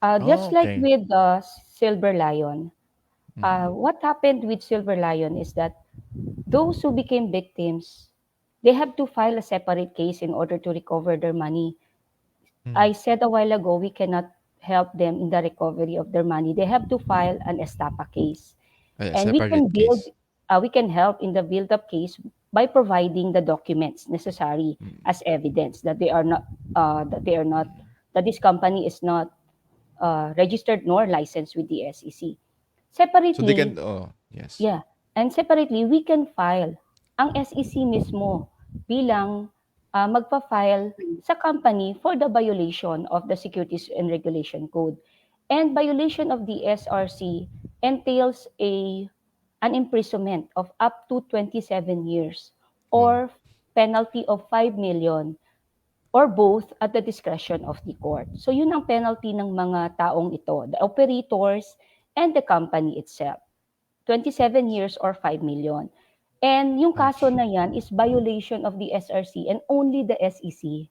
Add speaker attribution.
Speaker 1: Just
Speaker 2: Oh,
Speaker 1: like
Speaker 2: okay.
Speaker 1: with the Silver Lion,
Speaker 2: Mm,
Speaker 1: what happened with Silver Lion is that those who became victims, they have to file a separate case in order to recover their money. I
Speaker 2: mm.
Speaker 1: said a while ago, we cannot help them in the recovery of their money. They have to file an estapa case,
Speaker 2: A
Speaker 1: and we can
Speaker 2: separate
Speaker 1: build,
Speaker 2: case.
Speaker 1: we can help in the build-up case by providing the documents necessary
Speaker 2: Mm,
Speaker 1: as evidence that they are not,
Speaker 2: mm.
Speaker 1: that this company is not registered nor licensed with the SEC.
Speaker 2: So they
Speaker 1: Separately,
Speaker 2: can, oh, yes.
Speaker 1: yeah, and separately, we can file ang SEC mismo bilang magpa-file sa company for the violation of the Securities and Regulation Code. And violation of the SRC entails an imprisonment of up to 27 years
Speaker 2: Wow.
Speaker 1: or penalty of 5 million or both at the discretion of the court. So yun ang penalty ng mga taong ito, the operators and the company itself. 27 years or 5 million. And yung kaso
Speaker 2: Ouch.
Speaker 1: na yan is violation of the SRC and only the SEC